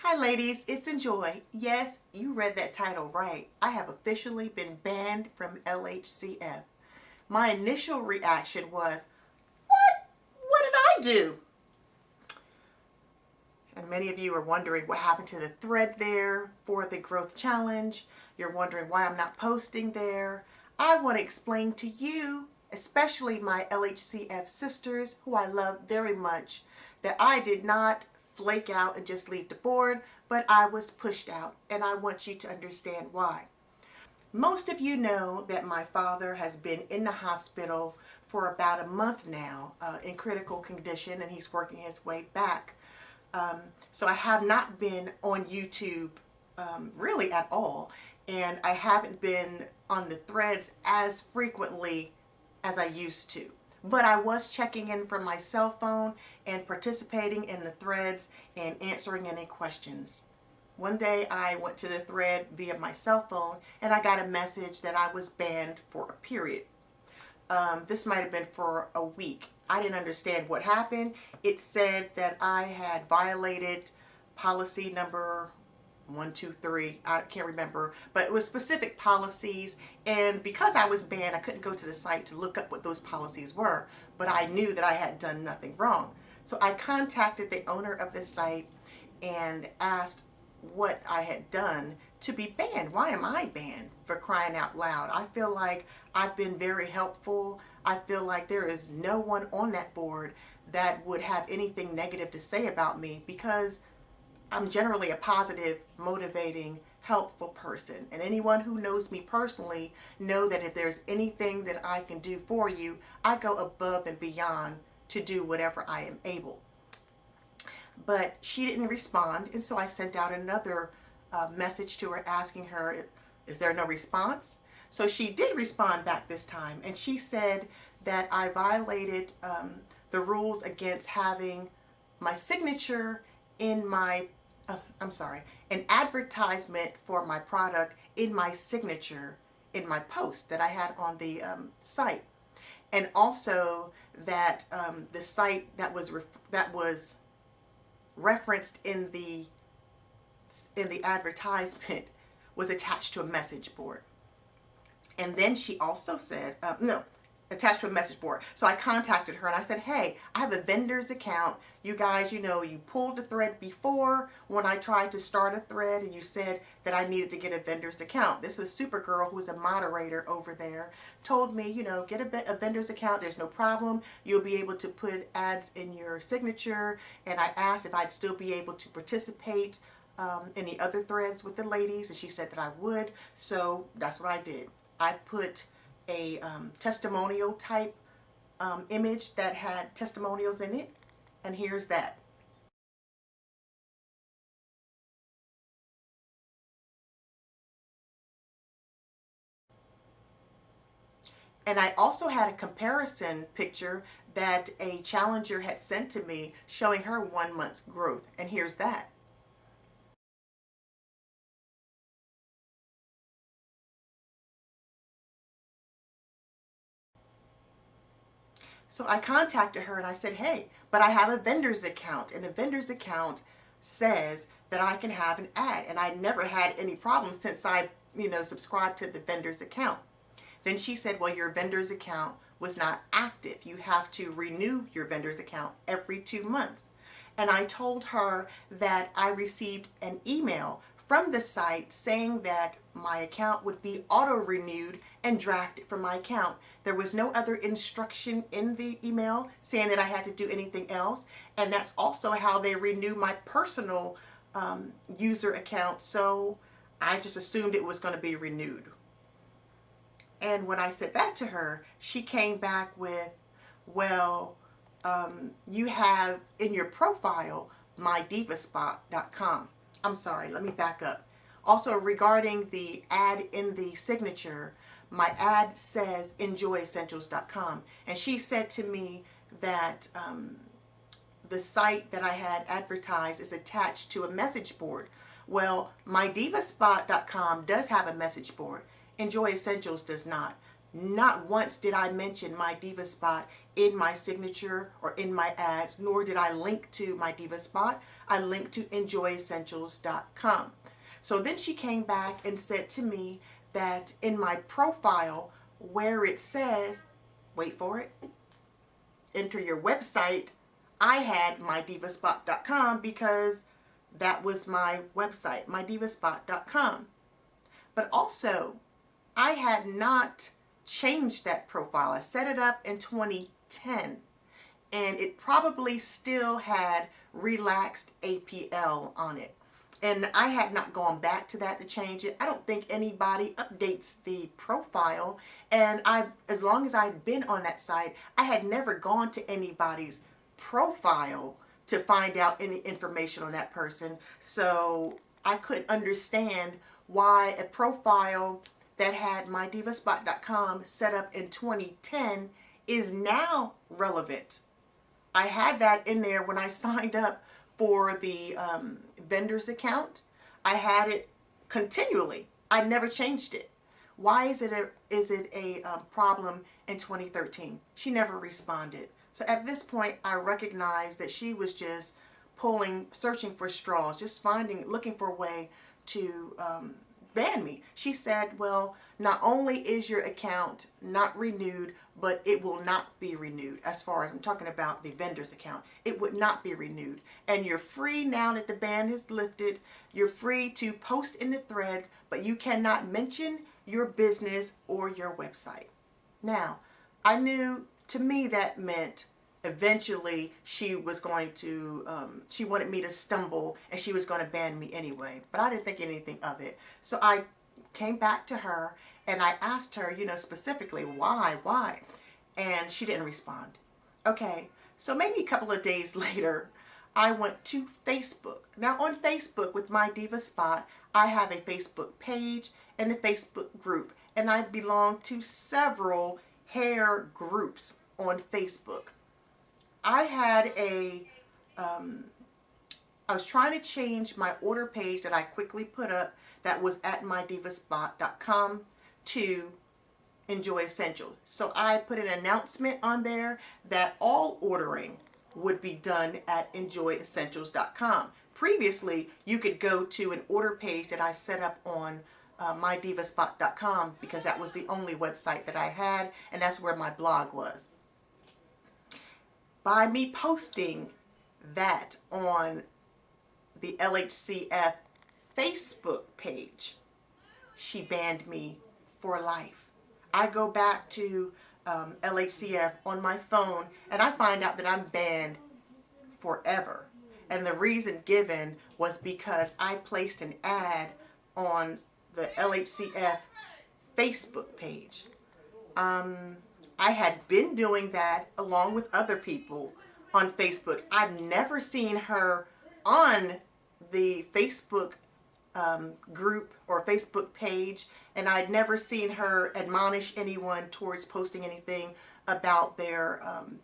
Hi ladies, it's NJoy. Yes, you read that title right. I have officially been banned from LHCF. My initial reaction was, what? What did I do? And many of you are wondering what happened to the thread there for the growth challenge. You're wondering why I'm not posting there. I want to explain to you, especially my LHCF sisters, who I love very much, that I did not flake out and just leave the board, but I was pushed out, and I want you to understand why. Most of you know that my father has been in the hospital for about a month now in critical condition, and he's working his way back. So I have not been on YouTube really at all, and I haven't been on the threads as frequently as I used to. But I was checking in from my cell phone and participating in the threads and answering any questions. One day I went to the thread via my cell phone and I got a message that I was banned for a period. This might have been for a week. I didn't understand what happened. It said that I had violated policy number 123, I can't remember, but it was specific policies, and because I was banned, I couldn't go to the site to look up what those policies were, but I knew that I had done nothing wrong. So I contacted the owner of the site and asked what I had done to be banned. Why am I banned, for crying out loud? I feel like I've been very helpful. I feel like there is no one on that board that would have anything negative to say about me, because I'm generally a positive, motivating, helpful person. And anyone who knows me personally know that if there's anything that I can do for you, I go above and beyond to do whatever I am able. But she didn't respond, and so I sent out another message to her asking her, is there no response? So she did respond back this time, and she said that I violated the rules against having my signature in my, an advertisement for my product in my signature in my post that I had on the site. And also that the site that was referenced in the advertisement was attached to a message board. And then she also said, attached to a message board. So I contacted her and I said, hey, I have a vendor's account. You guys, you know, you pulled the thread before when I tried to start a thread, and you said that I needed to get a vendor's account. This was Supergirl, who was a moderator over there, told me, you know, get a vendor's account. There's no problem. You'll be able to put ads in your signature. And I asked if I'd still be able to participate in the other threads with the ladies, and she said that I would. So that's what I did. I put a testimonial type image that had testimonials in it, and here's that. And I also had a comparison picture that a challenger had sent to me showing her 1 month's growth, and here's that. So I contacted her and I said, hey, but I have a vendor's account, and a vendor's account says that I can have an ad, and I never had any problems since I, subscribed to the vendor's account. Then she said, well, your vendor's account was not active. You have to renew your vendor's account every 2 months. And I told her that I received an email from the site saying that my account would be auto-renewed and drafted from my account. There was no other instruction in the email saying that I had to do anything else. And that's also how they renew my personal user account. So I just assumed it was going to be renewed. And when I said that to her, she came back with, well, you have in your profile mydivaspot.com. I'm sorry, let me back up. Also, regarding the ad in the signature, my ad says NJoyessentials.com. And she said to me that the site that I had advertised is attached to a message board. Well, mydivaspot.com does have a message board. NJoy Essentials does not. Not once did I mention My Diva Spot in my signature or in my ads, nor did I link to My Diva Spot. I linked to NJoyessentials.com. So then she came back and said to me that in my profile where it says, wait for it, enter your website, I had mydivaspot.com because that was my website, mydivaspot.com. But also, I had not changed that profile. I set it up in 2010, and it probably still had relaxed APL on it. And I had not gone back to that to change it. I don't think anybody updates the profile. And as long as I've been on that site, I had never gone to anybody's profile to find out any information on that person. So I couldn't understand why a profile that had mydivaspot.com set up in 2010 is now relevant. I had that in there when I signed up for the vendor's account. I had it continually. I never changed it. Why is it a problem in 2013? She never responded. So at this point, I recognized that she was just searching for straws, just looking for a way to ban me. She said, well, not only is your account not renewed, but it will not be renewed. As far as I'm talking about the vendor's account, it would not be renewed. And you're free now that the ban is lifted. You're free to post in the threads, but you cannot mention your business or your website. Now, I knew, to me, that meant eventually she was going to, she wanted me to stumble and she was going to ban me anyway. But I didn't think anything of it. So I came back to her and I asked her, specifically, why? And she didn't respond. Okay, so maybe a couple of days later, I went to Facebook. Now on Facebook with My Diva Spot, I have a Facebook page and a Facebook group. And I belong to several hair groups on Facebook. I was trying to change my order page that I quickly put up that was at mydivaspot.com to NJoy Essentials. So I put an announcement on there that all ordering would be done at NJoyessentials.com. Previously, you could go to an order page that I set up on mydivaspot.com because that was the only website that I had, and that's where my blog was. By me posting that on the LHCF Facebook page, she banned me for life. I go back to LHCF on my phone and I find out that I'm banned forever. And the reason given was because I placed an ad on the LHCF Facebook page. I had been doing that along with other people on Facebook. I've never seen her on the Facebook group or Facebook page, and I'd never seen her admonish anyone towards posting anything about their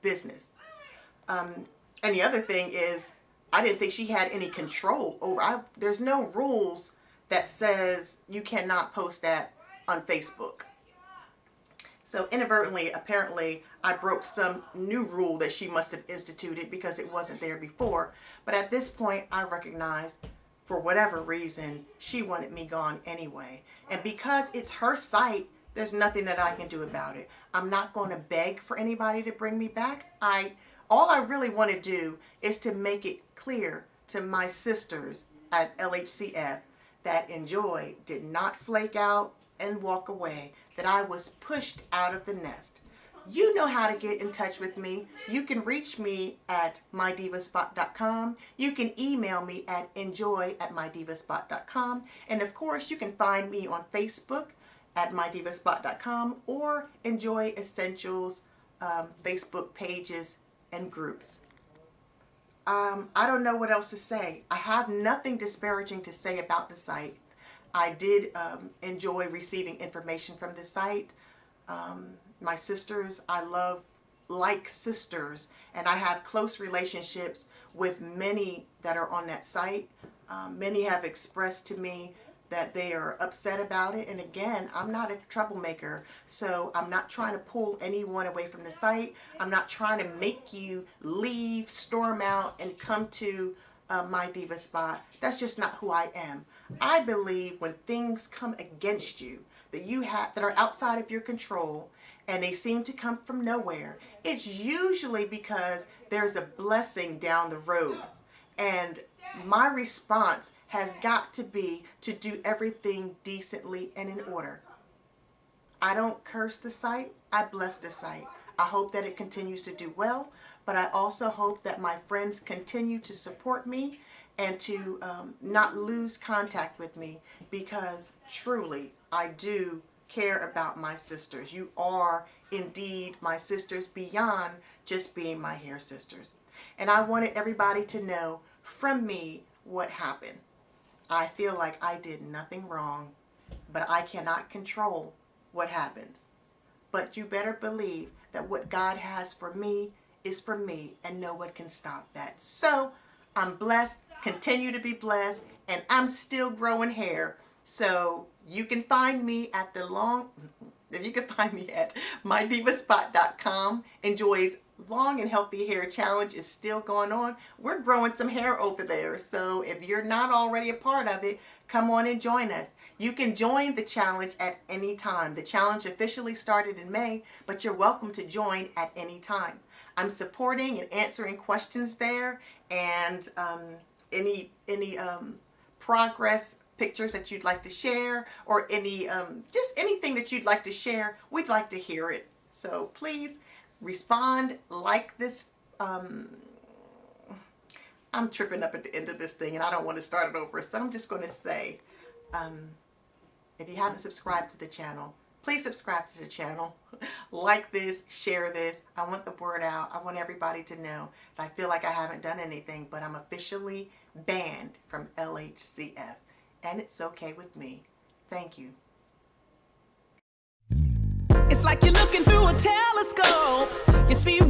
business. And the other thing is, I didn't think she had any control over. There's no rules that says you cannot post that on Facebook. So inadvertently, apparently, I broke some new rule that she must have instituted because it wasn't there before. But at this point, I recognized, for whatever reason, she wanted me gone anyway. And because it's her site, there's nothing that I can do about it. I'm not going to beg for anybody to bring me back. All I really want to do is to make it clear to my sisters at LHCF that NJoy did not flake out and walk away, that I was pushed out of the nest. You know how to get in touch with me. You can reach me at mydivaspot.com. You can email me at NJoy@mydivaspot.com. And of course, you can find me on Facebook at mydivaspot.com or NJoy Essentials Facebook pages and groups. I don't know what else to say. I have nothing disparaging to say about the site. I did enjoy receiving information from the site. My sisters, I love like sisters, and I have close relationships with many that are on that site. Many have expressed to me that they are upset about it. And again, I'm not a troublemaker, so I'm not trying to pull anyone away from the site. I'm not trying to make you leave, storm out, and come to my diva spot. That's just not who I am. I believe when things come against you that are outside of your control, and they seem to come from nowhere, it's usually because there's a blessing down the road. And my response has got to be to do everything decently and in order. I don't curse the site, I bless the site. I hope that it continues to do well, but I also hope that my friends continue to support me and to not lose contact with me, because truly I do care about my sisters. You are indeed my sisters beyond just being my hair sisters. And I wanted everybody to know from me what happened. I feel like I did nothing wrong, but I cannot control what happens. But you better believe that what God has for me is for me, and no one can stop that. So I'm blessed, continue to be blessed, and I'm still growing hair. So you can find me at mydivaspot.com. NJoy's Long and Healthy Hair Challenge is still going on. We're growing some hair over there. So if you're not already a part of it, come on and join us. You can join the challenge at any time. The challenge officially started in May, but you're welcome to join at any time. I'm supporting and answering questions there, and any progress pictures that you'd like to share, or any just anything that you'd like to share, we'd like to hear it. So please respond, like this. I'm tripping up at the end of this thing, and I don't want to start it over, so I'm just going to say, if you haven't subscribed to the channel, please subscribe to the channel. Like this, share this. I want the word out. I want everybody to know that I feel like I haven't done anything, but I'm officially banned from LHCF. And it's okay with me. Thank you. It's like you're looking through a telescope. You see